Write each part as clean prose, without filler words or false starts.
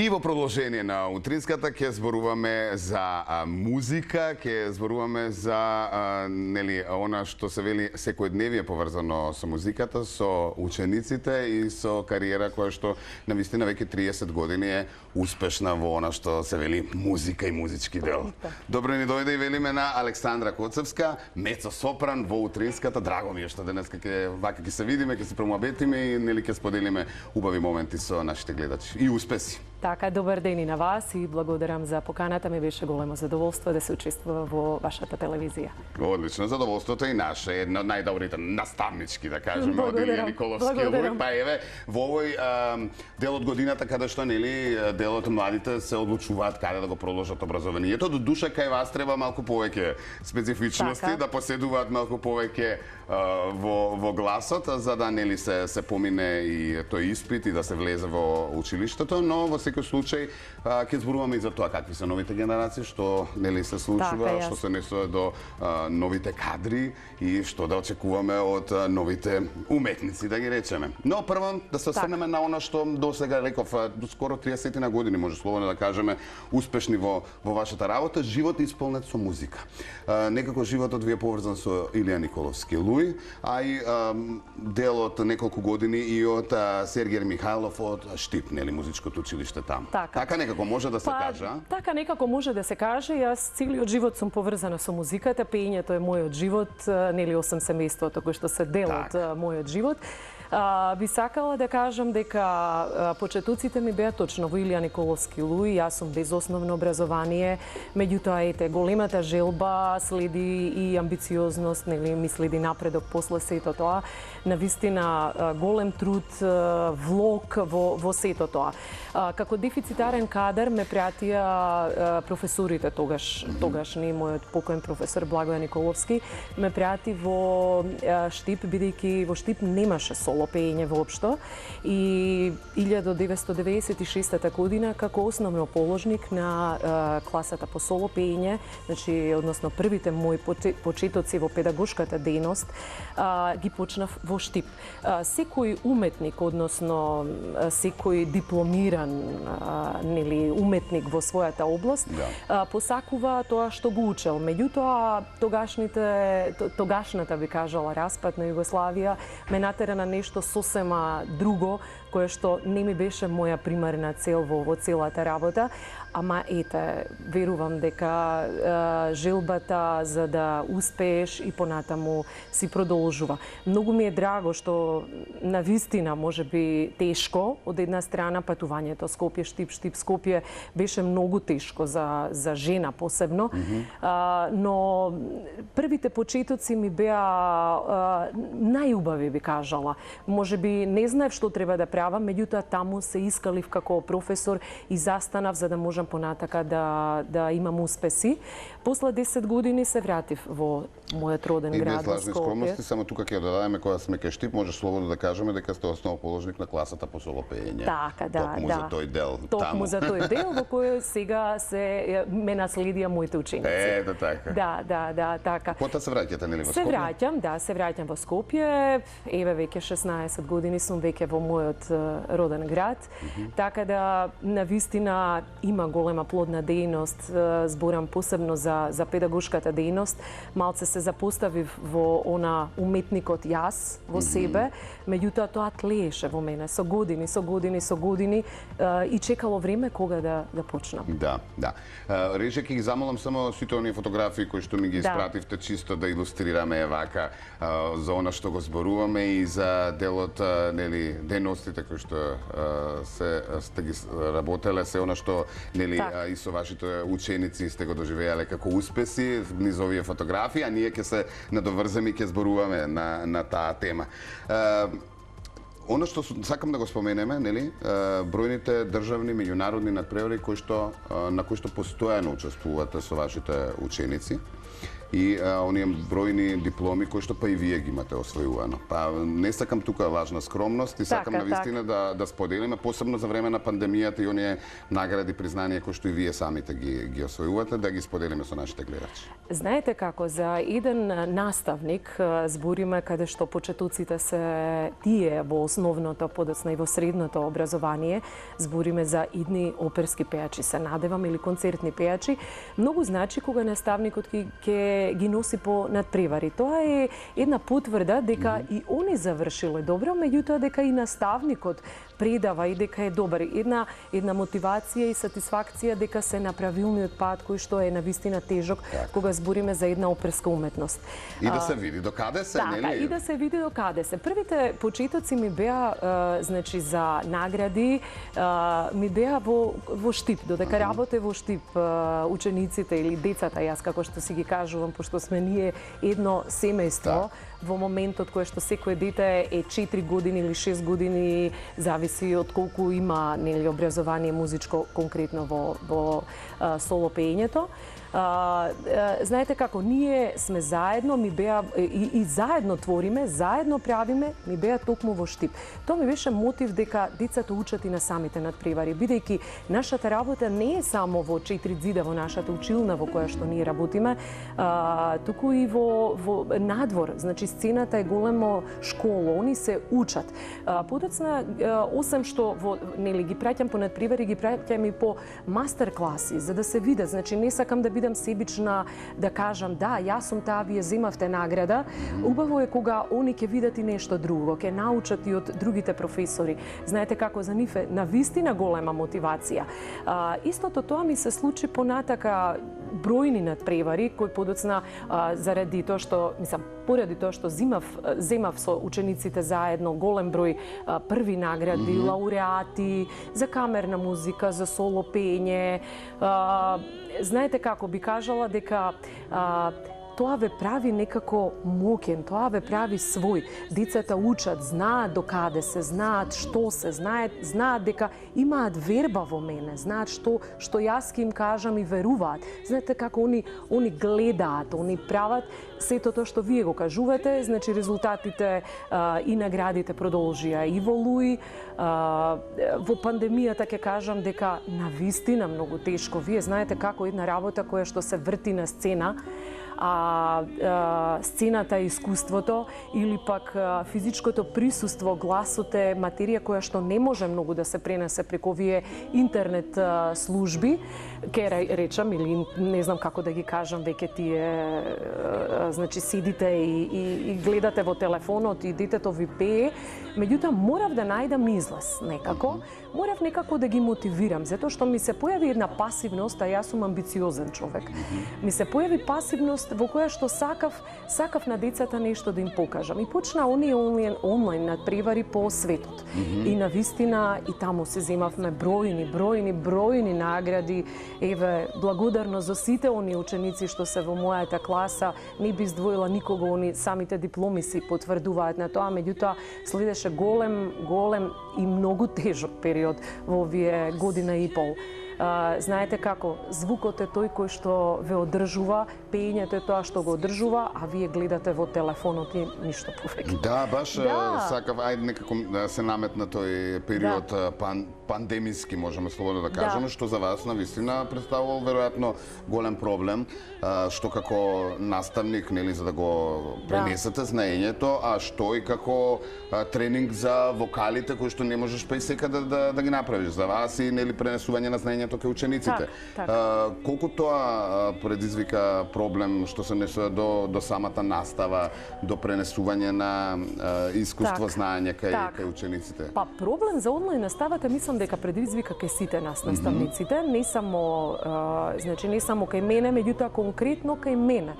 И во продолжение на утринската ќе зборуваме за музика, ќе зборуваме за нели она што се вели секојдневие поврзано со музиката, со учениците и со кариера која што навистина веќе 30 години е успешна во она што се вели музика и музички дел. Добро ни дојде и велиме на Александра Коцевска, мецо-сопран во утринската. Драго ми е што денеска вака ќе се видиме, ќе се промоабетиме и нели ќе споделиме убави моменти со нашите гледачи и успеси. Така, добар ден и на вас и благодарам за поканата. Ми беше големо задоволство да се учествува во вашата телевизија. Одлично, задоволството е наше. Една од најдобрите наставнички, да кажеме, од Илија Николовски. Па еве, во овој дел од годината каде што нели делот младите се одлучуваат каде да го продолжат образованието, до душа кај вас треба малку повеќе специфичности, да поседуваат малку повеќе во гласот, за да нели се помине и тој испит и да се влезе во училиштето, но во секој случај ќе зборуваме и за тоа какви се новите генерации, што нели се случува, што се несува до новите кадри и што да очекуваме од новите уметници, да ги речеме. Но прво да се осврнеме на она што досега реков, до скоро 30 на години може слободно да кажеме успешни во вашата работа, живот исполнет со музика. Некако животот ви е поврзан со Илија Николовски Луј, а и дел од неколку години и од Сергеј Михајлов од Штип, нели музичкото училиште таму. Така некако може да се каже, а? Така некако може да се каже. Јас целиот живот сум поврзана со музиката, пеењето е мојот живот, нели осам семејството кој што се дел од мојот живот. Би сакала да кажам дека почетоците ми беа точно во Илија Николовски Луј. Јас сум без основно образование, меѓутоа ете големата желба следи и амбициозност, нели ми следи напредок после сето тоа. Навистина голем труд, влог во сето тоа. Како дефицитарен кадар ме пратија професорите тогаш ни мојот покоен професор Благоја Николовски ме прати во Штип, бидејќи во Штип немаше соло пеење воопшто, и 1996 година како основно положник на класата по соло пеење, значи односно првите мои почетоци во педагошката дејност ги почнав во Штип. Секој уметник, односно секој дипломиран нели уметник во својата област посакува тоа што го учел. Меѓутоа тогашната би кажала распад на Југославија ме натера на нешто сосема друго, кое што не ми беше моја примарна цел во целата работа, ама ете, верувам дека желбата за да успееш и понатаму си продолжува. Многу ми е драго што навистина можеби тешко од една страна патувањето Скопје Штип Скопје беше многу тешко за жена посебно, но првите почетоци ми беа најубави би кажала. Можеби не знаев што треба да правам, меѓутоа таму се искалив како професор и застанав за да можам понатака да имам успеси. После 10 години се вратив во мојот роден град во Скопје. Скромности, само тука ќе додадеме кога сме кај Штип, може слободно да кажеме дека сте основоположник на класата по соло пеење. Така, Токму за тој дел. Токму за тој дел во кој сега ме наследија моите ученици. Така. Да, така. Пота се враќате нели во Скопје? Се враќам во Скопје. Еве веќе 16 години сум веќе во мојот роден град. Така да навистина има голема плодна дејност, зборам посебно за педагошката дејност. Малце се запоставив во она уметникот јас во себе, меѓутоа тоа тлееше во мене со години и чекало време кога да почнам. Да. Рече ќе ги замолам само сите оние фотографии кои што ми ги испративте, чисто да илустрираме вака за она што го зборуваме и за делот нели дејностите кои што сте ги работеле, се она што нели и со вашите ученици сте го доживеале како успеси низ овие фотографии, а ние ќе се надоврземе и ќе зборуваме на таа тема. Оно што сакам да го споменеме, нели, бројните државни меѓународни надпревари на кои што постојано учествувате со вашите ученици. и оние бројни дипломи кои што па и вие ги имате освојувано. Па не сакам тука важна скромност и сакам навистина да споделиме, посебно за време на пандемијата и оние награди, признанија кои што и вие самите ги освојувате, да ги споделиме со нашите гледачи. Знаете како, за еден наставник збориме каде што почетоците се тие во основното, подоцна и во средното образование, збориме за идни оперски пејачи, се надевам, или концертни пејачи. Многу значи кога наставникот ќе ги носи по надпревари. Тоа е една потврда дека и они завршиле добро, меѓутоа дека и наставникот предава и дека е добар. Една мотивација и сатисфакција дека се на правилниот пат кој што е навистина тежок кога збориме за една оперска уметност. И да се види до каде се, нели? Така, и да се види до каде се. Првите почетоци ми беа значи за награди, ми беа во Штип, додека работе во Штип учениците или децата, јас како што си ги кажувам, пошто сме ние едно семејство, во моментот кое што секое дете е 4 години или 6 години, зависи од колку има нели образование музичко конкретно во соло пеењето. Знаете како, ние сме заедно, ми беа и заедно твориме, заедно правиме, ми беа токму во Штип. Тоа ми беше мотив дека децата учат и на самите надпревари, бидејќи нашата работа не е само во 4 зида во нашата училна во која што ние работиме, туку и во надвор. Значи сцената е големо школа, они се учат. Подоцна, осем што нели ги праќам по надпревари, ги праќам и по мастер класи, за да се видат. Значи не сакам да бидам себична, да кажам да, јас сум таа, вие земавте награда. Убаво е кога они ќе видат и нешто друго, ќе научат и од другите професори. Знаете како, за нив е навистина голема мотивација. Истото тоа ми се случи понатака бројни надпревари кои подоцна заради тоа што, поради тоа што земав со учениците заедно голем број први награди, лауреати за камерна музика, за соло пење. Знаете како, би кажала дека тоа ве прави некако моќен, тоа ве прави свој. Децата учат, знаат до каде се, знаат што се, знаат дека имаат верба во мене, знаат што јас ќе им кажам и веруваат. Знаете како они гледаат, они прават сето тоа што вие го кажувате, значи резултатите и наградите продолжија и во Луи. Во пандемијата ќе кажам дека навистина многу тешко. Вие знаете како една работа која што се врти на сцена, сцената е искуството или пак физичкото присуство, гласот е материја која што не може многу да се пренесе преку овие интернет служби, ке речам, или не знам како да ги кажам, веќе тие значи седите и гледате во телефонот и детето ви пее, меѓутоа морав да најдам излез некако, морав некако да ги мотивирам, затоа што ми се појави една пасивност, а јас сум амбициозен човек. Ми се појави пасивност во која што сакав на децата нешто да им покажам. И почна оние онлайн надпревари по светот. И навистина и таму се земавме бројни награди. Еве, благодарно за сите оние ученици што се во мојата класа, не би издвоила никого, они самите дипломи си потврдуваат на тоа, меѓутоа следеше голем и многу тежок период во овие година и пол. Знаете како, звукот е тој кој што ве одржува, пеењето е тоа што го одржува, а вие гледате во телефонот и ништо повеќе. Да, баш сакав, ајде некако се наметна тој период пандемиски, можеме слободно да кажеме, што за вас навистина представувал веројатно голем проблем, што како наставник, нели, за да го пренесете знаењето, а што и како тренинг за вокалите кои што не можеш па и секаде да ги направиш за вас и нели пренесување на знаењето кај учениците. Колку тоа предизвика проблем што се несува до самата настава, до пренесување на искуство, знаење кај учениците? Па проблем за онлайн наставата мислам дека предизвика кај сите нас наставниците, не само кај мене, меѓутоа конкретно кај мене.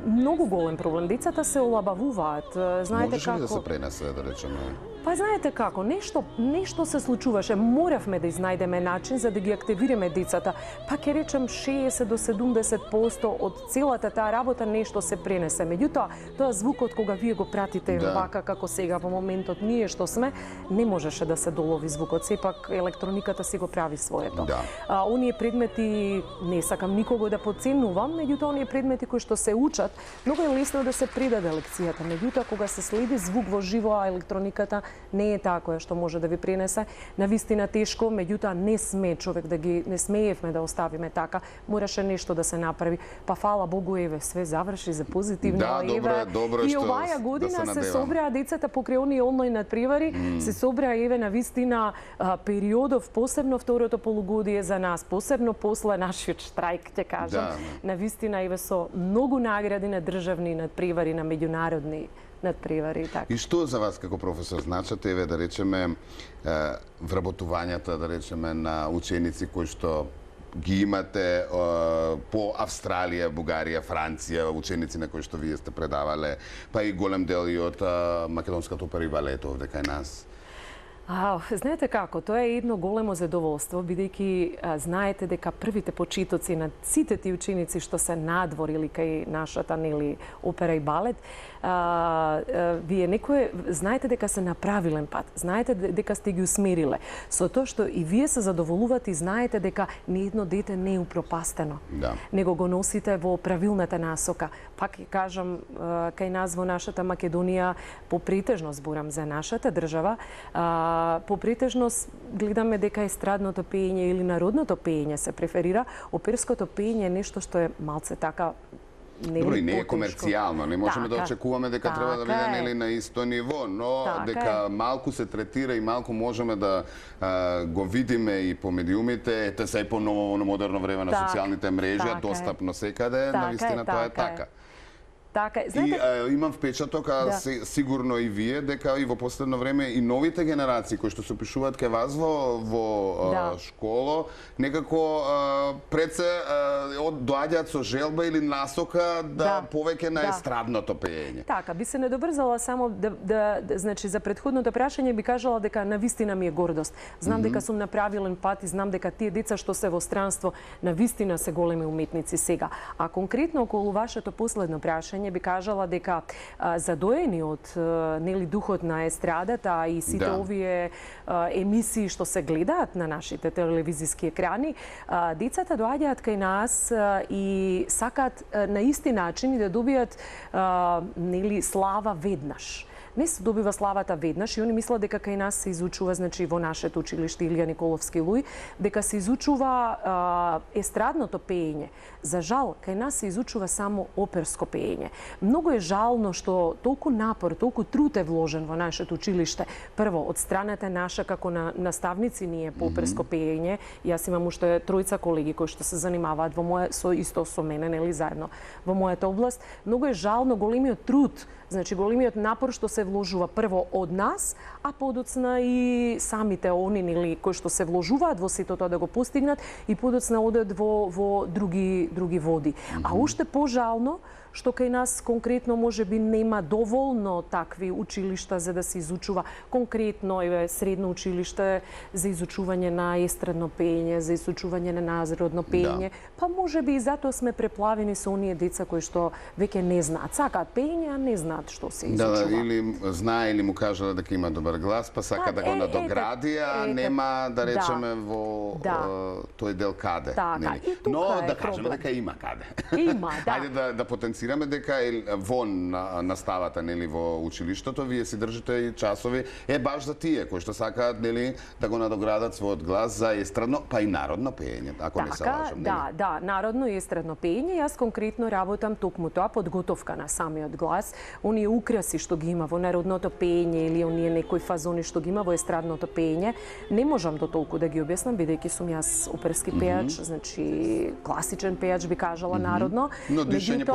Многу голем проблем. Децата се олабавуваат. Знаете Можеш ли како да се пренесе, да речеме? Па знаете како, нешто се случуваше. Моравме да изнајдеме начин за да ги активираме децата. Па ќе речем 60 до 70% од целата таа работа нешто се пренесе. Меѓутоа, тоа звукот кога вие го пратите вака како сега во моментот ние што сме, не можеше да се долови звукот. Сепак електрониката си го прави своето. Оние предмети, не сакам никого да подценувам, меѓутоа оние предмети кои што се учат, многу е лесно да се придаде лекцијата. Меѓутоа, кога се следи звук во живо, а електрониката не е таа која што може да ви пренесе, навистина тешко, меѓутоа не смеевме да оставиме така. Мораше нешто да се направи. Па фала Богу, еве, све заврши за позитивно. Добро и оваа година се собраа децата покрај оние онлайн надпревари, се собраа еве навистина периодов, посебно второто полугодие за нас, посебно после нашиот штрајк, ќе кажам. Навистина еве со многу награди на државни надпревари, на меѓународни надпревари и така. И што за вас како професор значат, еве, да речеме, вработувањата, да речеме, на ученици кои што ги имате по Австралија, Бугарија, Франција, ученици на кои што вие сте предавале, па и голем дел и од македонската опера и балет овде кај нас? Знаете како, тоа е едно големо задоволство, бидејќи знаете дека првите почитоци на сите тие ученици што се надворили кај нашата опера и балет, вие некој знаете дека се на правилен пат, знаете дека сте ги усмериле. Со тоа што и вие се задоволувате и знаете дека ниедно дете не е упропастено, него го носите во правилната насока. Пак ќе кажам, кај нас во нашата Македонија, по претежно зборам за нашата држава, по претежност гледаме дека естрадното пеење или народното пеење се преферира. Оперското пеење е нешто што е малце така Добро, и не е комерцијално, не можеме да очекуваме дека треба да биде на исто ниво, но дека малку се третира и малку можеме да го видиме и по медиумите, ете се и по ново модерно време на социјалните мрежи, достапно секаде, навистина тоа е така. И имам впечаток, сигурно и вие, дека и во последно време и новите генерации кои што се опишуваат кај вас во школо, некако пред се доаѓаат со желба или насока повеќе на естрадното пеење. Така, би се недобрзала само значи за претходното прашање би кажала дека навистина ми е гордост. Знам дека сум на правилен пат и знам дека тие деца што се во странство навистина се големи уметници сега. А конкретно околу вашето последно прашање би кажала дека задоени од духот на естрадата и сите овие емисии што се гледаат на нашите телевизиски екрани, децата доаѓаат кај нас и сакаат на исти начин да добијат слава веднаш. Не се добива славата веднаш и они мислат дека кај нас се изучува, значи во нашето училиште Илија Николовски Луј, дека се изучува естрадното пеење. За жал, кај нас се изучува само оперско пеење. Многу е жално што толку напор, толку труд е вложен во нашето училиште. Прво, од страната наша како наставници ние по оперско пеење, јас имам уште тројца колеги кои што се занимаваат исто со мене, нели заедно во мојата област. Многу е жално големиот труд, значи големиот напор што се вложува прво од нас, а подоцна и самите они кои што се вложуваат во сето тоа да го постигнат и подоцна одат во други води. А уште пожално што кај нас конкретно можеби нема доволно такви училишта за да се изучува конкретно средно училиште за изучување на естрадно пеење, за изучување на народно пеење, па можеби и затоа сме преплавени со оние деца кои што веќе не знаат, сакаат пеење, а не знаат што се изучува. Или знае или му кажале дека има добар глас, па сака да го надогради, а нема да речеме во тој дел каде. Но да кажеме дека има каде. Има, да. Ајде да потенцираме дека вон наставата во училиштето вие си држите и часови баш за тие кои што сакаат да го надоградат својот глас за естрадно, па и народно пеење, ако не се лажам. Да, народно и естрадно пеење. Јас конкретно работам токму тоа, подготовка на самиот глас, оние украси што ги има во народното пеење или оние некои фазони што ги има во естрадното пеење. Не можам до толку да ги објаснам, бидејќи сум јас оперски пејач, значи класичен пејач би кажала народно. Но дишење,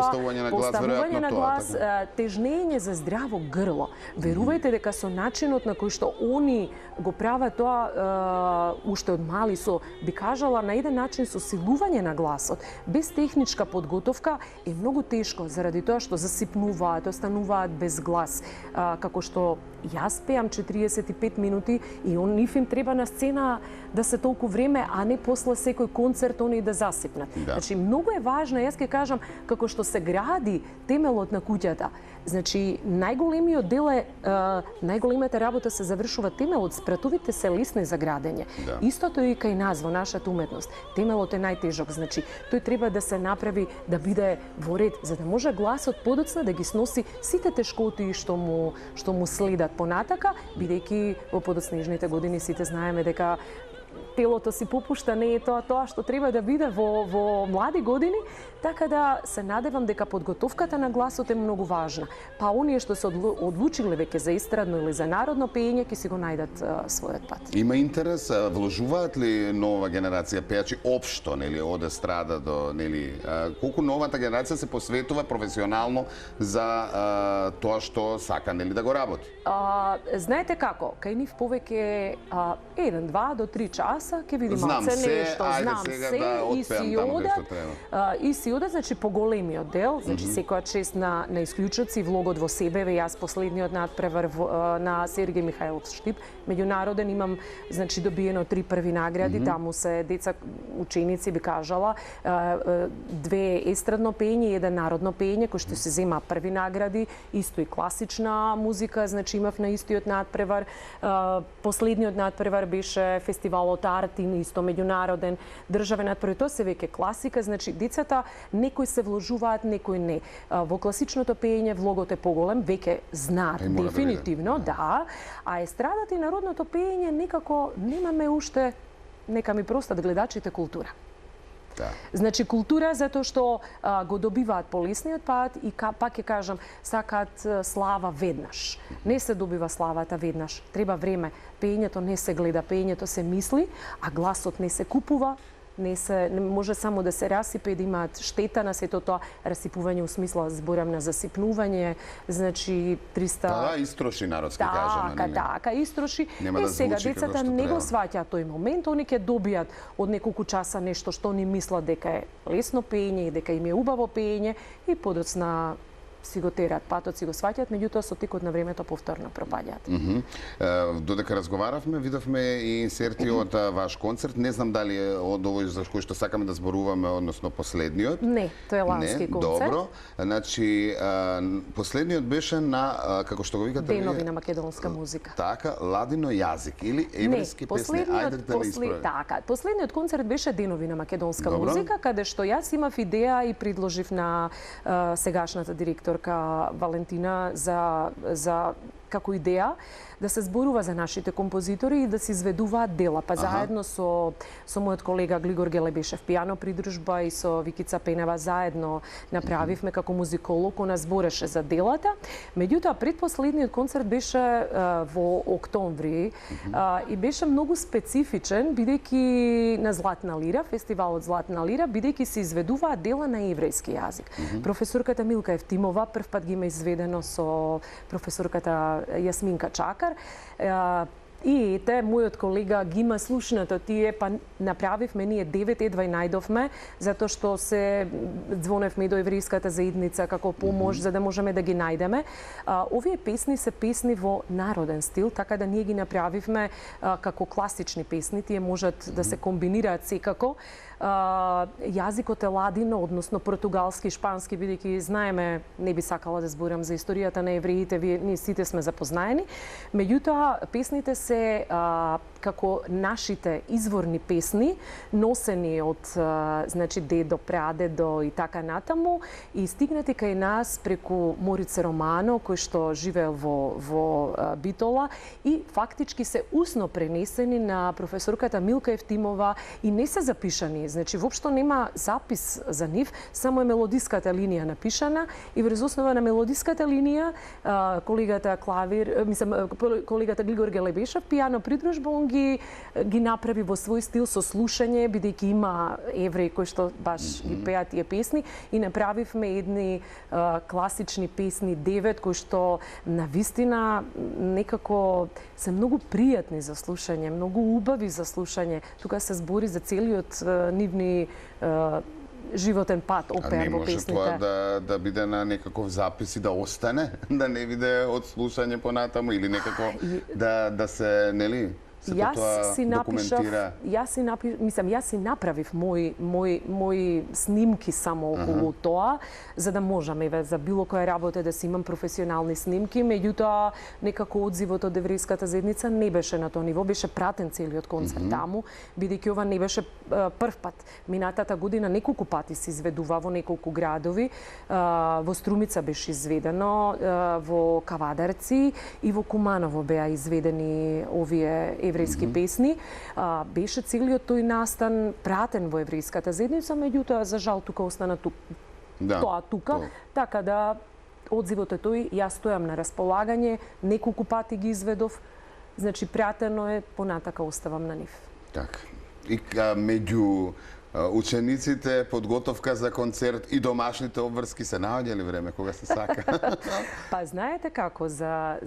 поставување на глас, тежнење за здраво грло. Верувајте дека со начинот на кој што они го прават тоа уште од мали со, би кажала, на еден начин со силување на гласот, без техничка подготовка е многу тешко заради тоа што засипнуваат, остануваат без глас. како што јас пеам 45 минути и нив им треба на сцена да се толку време, а не после секој концерт они да засипнат. Значи, многу е важно, јас ќе кажам, како што се гради темелот на куќата. Значи, најголемиот дел е, најголемата работа се завршува темелот, спратовите се лесни за градење. Истото е и кај нас во нашата уметност. Темелот е најтежок, значи, тој треба да се направи да биде во ред, за да може гласот подоцна да ги сноси сите тешкоти што му следат понатака, бидејќи во подоцнежните години сите знаеме дека телото си попушта, не е тоа што треба да биде во млади години, така да се надевам дека подготовката на гласот е многу важна. Па оние што се одлучиле веќе за естрадно или за народно пеење ќе си го најдат својот пат. Има интерес, вложуваат ли нова генерација пејачи општо, нели, од естрада до, нели, колку новата генерација се посветува професионално за тоа што сака, нели, да го работи? Знаете како, кај нив повеќе 1, 2 до 3 часа ќе види малце нешто, знам се и си одат, значи поголемиот дел, значи секоја чест на исклучоци, влогот во себе, јас последниот надпревар на Сергеј Михајлов Штип, меѓународен имам, значи добиено 3 први награди, таму се деца ученици би кажала, 2 естрадно пеење и 1 народно пеење кои што се зема први награди, исто и класична музика, значи имав на истиот надпревар. Последниот надпревар беше фестивалот Артин, исто меѓународен, државен надпревар, тоа се веќе класика, значи децата некои се вложуваат, некои не. Во класичното пеење влогот е поголем, веќе знаат дефинитивно, да, а естрадата и народното пеење некако немаме уште, нека ми простат гледачите, култура. Значи култура затоа што го добиваат по лесниот пат и пак ќе кажам, сакаат слава веднаш. Не се добива славата веднаш, треба време. Пеењето не се гледа, пеењето се мисли, а гласот не се купува, не може само да се расипе и да имаат штета на сето тоа расипување у смисла зборам на засипнување, значи 300... Да, истроши народски кажано. Така, истроши. И сега децата не го сваќаат тој момент, они ќе добијат од неколку часа нешто што они мислат дека е лесно пеење и дека им е убаво пеење и подоцна си го терат патот, си го сваќаат, меѓутоа со текот на времето повторно пропаѓаат. Додека разговаравме, видовме и инсерти од ваш концерт. Не знам дали е од овој за кој што сакаме да зборуваме, односно последниот. Не, тоа е лански концерт. Добро. Значи, последниот беше на, како што го викате... Денови на македонска музика. Така, ладино јазик или еврејски песни. Ајде да не исправим. Така, последниот концерт беше Денови на македонска музика, каде што јас имав идеја и предложив на сегашната директорка Валентина за како идеја да се зборува за нашите композитори и да се изведуваат дела. Па заедно со мојот колега Глигор Гелебешев, пијано придружба, и со Викица Пенева заедно направивме како музиколог, она збореше за делата. Меѓутоа, предпоследниот концерт беше во октомври и беше многу специфичен, бидејќи на Златна лира, фестивалот Златна лира, бидејќи се изведуваат дела на еврејски јазик. Професорката Милка Евтимова прв пат ги има изведено со професорката Јасминка Чакар. И ете, мојот колега ги има слушнато тие, па направивме ние 9, едва и најдовме, затоа што се звоневме до еврејската заедница како помош, за да можеме да ги најдеме. Овие песни се песни во народен стил, така да ние ги направивме како класични песни, тие можат да се комбинираат секако. Јазикот е ладино, односно португалски, шпански, бидејќи знаеме, не би сакала да зборам за историјата на евреите, ние сите сме запознаени. Меѓутоа, песните се како нашите изворни песни, носени од значи дедо, прадедо и така натаму, и стигнати кај нас преку Морице Романо, кој што живеел во Битола, и фактички се усно пренесени на професорката Милка Евтимова и не се запишани. Значи, воопшто нема запис за нив, само е мелодиската линија напишана и врз основа на мелодиската линија колегата колегата Глигор Гелебешев, пијано придружба, он ги направи во свој стил со слушање, бидејќи има евреи кои што баш ги пеат тие песни, и направивме едни класични песни 9 кои што навистина некако се многу пријатни за слушање, многу убави за слушање. Тука се збори за целиот нивни животен пат опеан во Не песните. може тоа да биде на некаков запис и да остане, да не биде од слушање понатаму или некако да се, нели, сето тоа документира. Јас си направив мои снимки само околу тоа, за да можам еве за било која работа да си имам професионални снимки, меѓутоа некако одзивот од еврејската заедница не беше на тоа ниво, беше пратен целиот концерт таму, бидејќи ова не беше прв пат. Минатата година неколку пати се изведува во неколку градови, во Струмица беше изведено, во Кавадарци и во Куманово беа изведени овие еврејски песни. Беше целиот тој настан пратен во еврејската заедница, меѓутоа за жал тука остана тоа тука, така да одзивот е тој, јас стојам на располагање, неколку пати ги изведов, значи пратено е, понатака оставам на нив. Така. И меѓу учениците, подготовка за концерт и домашните обврски се наоѓа ли време кога се сака? Па знаете како, за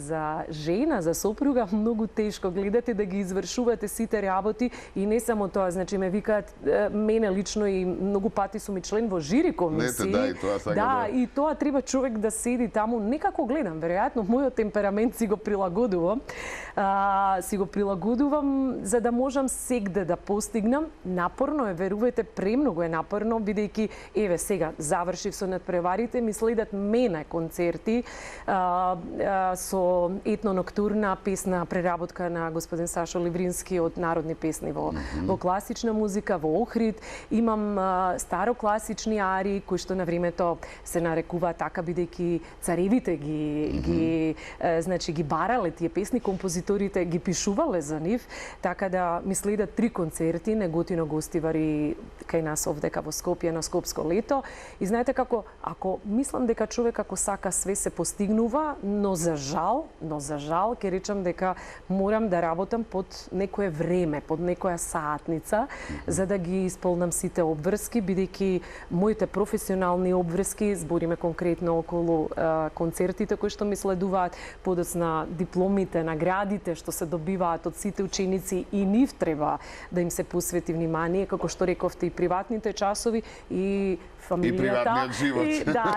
жена, за сопруга многу тешко гледате да ги извршувате сите работи и не само тоа, значи ме викаат мене лично и многу пати сум и член во жири комисии. Да, и тоа сакам. Да, и тоа треба човек да седи таму, некако гледам, веројатно мојот темперамент си го прилагодувам. За да можам сегде да постигнам. Напорно е, верувајте, премногу е напорно, бидејќи еве сега завршив со надпреварите, ми следат мене концерти со етно-ноктурна песна преработка на господин Сашо Ливрински од народни песни во класична музика, во Охрид. Имам старокласични арии кои што на времето се нарекуваат така бидејќи царевите ги барале тие песни, композиторите ги пишувале за нив, така да ми следат 3 концерти, Неготино гостивари кај нас овдека во Скопје на Скопско лето. И знаете како, ако мислам дека човек ако сака све се постигнува, но за жал, ќе речам дека морам да работам под некое време, под некоја саатница, за да ги исполнам сите обврски, бидејќи моите професионални обврски, збориме конкретно околу концертите кои што ми следуваат, подоцна дипломите, наградите што се добиваат од сите ученици и нив треба да им се посвети внимание, како што рековте, и приватните часови и фамилијата. И приватниот живот.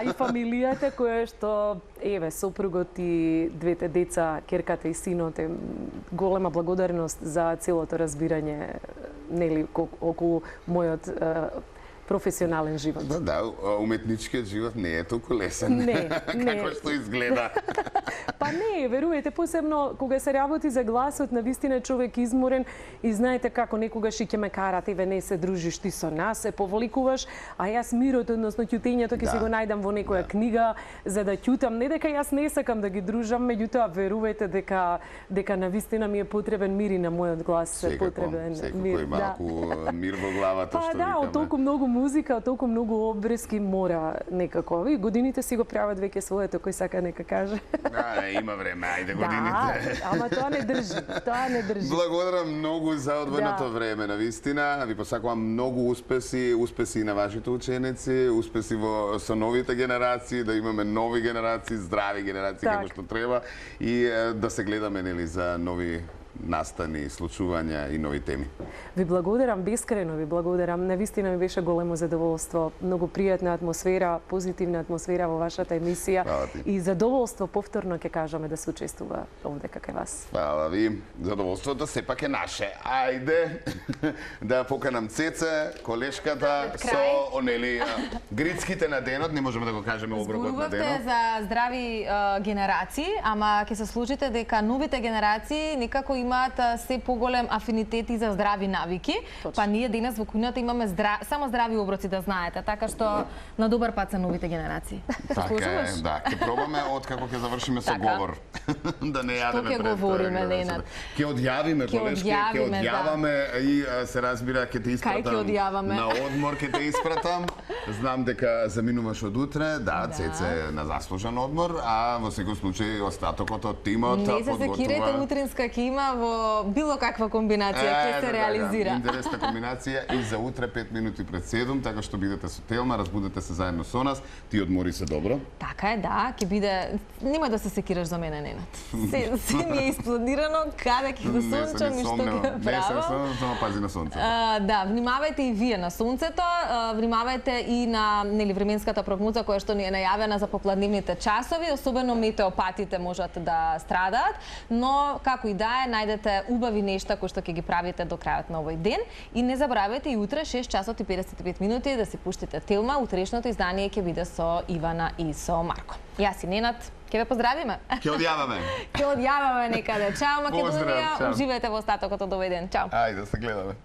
И фамилијата која што, еве, сопругот и двете деца, керката и синот, е голема благодарност за целото разбирање, нели, околу мојот професионален живот. Да, уметничкиот живот не е толку лесен. Не. Како што изгледа. Па не, верувате, посебно кога се работи за гласот, навистина човек изморен и знаете како некогаш и ќе ме карат, еве не се дружиш ти со нас, се поволикуваш, а јас мирот, односно ќутењето ќе си го најдам во некоја книга за да ќутам. Не дека јас не сакам да ги дружам, меѓутоа верувајте дека навистина ми е потребен мир и на мојот глас е потребен мир. Секако малку мир во главата, што викаме. Па да, од толку многу музика, од толку многу обврски мора некако. И годините си го прават веќе своето, кој сака нека каже. Има време, ајде годините. Да, ама тоа не држи. Благодарам многу за одвоеното време, навистина. Ви посакувам многу успеси на вашите ученици, успеси со новите генерации, да имаме нови генерации, здрави генерации како што треба и да се гледаме, нели, за нови настани, случувања и нови теми. Ви благодарам, бескрено ви благодарам. Навистина ми беше големо задоволство. Многу пријатна атмосфера, позитивна атмосфера во вашата емисија. И задоволство повторно ќе кажаме да се учествува овде кај вас. Фала ви. Задоволството сепак е наше. Ајде да поканам Цеце, колешката, со онели грицките на денот. Не можеме да го кажеме оброкот на денот. Зборувавте за здрави генерации, ама ќе се служите дека новите генерации некако имаат се поголем афинитет и за здрави навики. Па ние денес во кујната имаме само здрави оброци, да знаете, така што на добар пат се новите генерации. Така е, да. Ќе пробаме откако ќе завршиме со говор. Да не јадеме пред. Што ќе говориме, Ленат? Ќе одјавиме, колешки, ќе одјаваме и се разбира ќе те испратам на одмор, ќе те испратам. Знам дека заминуваш од утре, да, Цеце на заслужен одмор, а во секој случај остатокот од тимот не се секирете, утринска ќе има во било каква комбинација ќе се реализира. Интересна комбинација и за утре 5 минути пред 7, така што бидете со Телма, разбудете се заедно со нас. Ти одмори се добро. Така е, да, ќе биде немој да се секираш за мене, Ненад. Се ми е испланирано каде ќе го сончам и што ќе правам. Не се само пази на сонцето. Да, внимавајте и вие на сонцето, внимавајте и на временската прогноза која што ни е најавена за попладнивните часови, особено метеопатите можат да страдаат, но како и да е, најдете убави нешта кои што ќе ги правите до крајот на овој ден и не забравяйте и утре 6 часот и 55 минути да си пуштите Телма, утрешното издание ќе биде со Ивана и со Марко. Јас и Ненад ќе ве поздравиме. Ќе одјаваме. Ќе одјаваме некаде. Чао Македонија, уживајте во остатокот од овој ден. Чао. Ајде, се гледаме.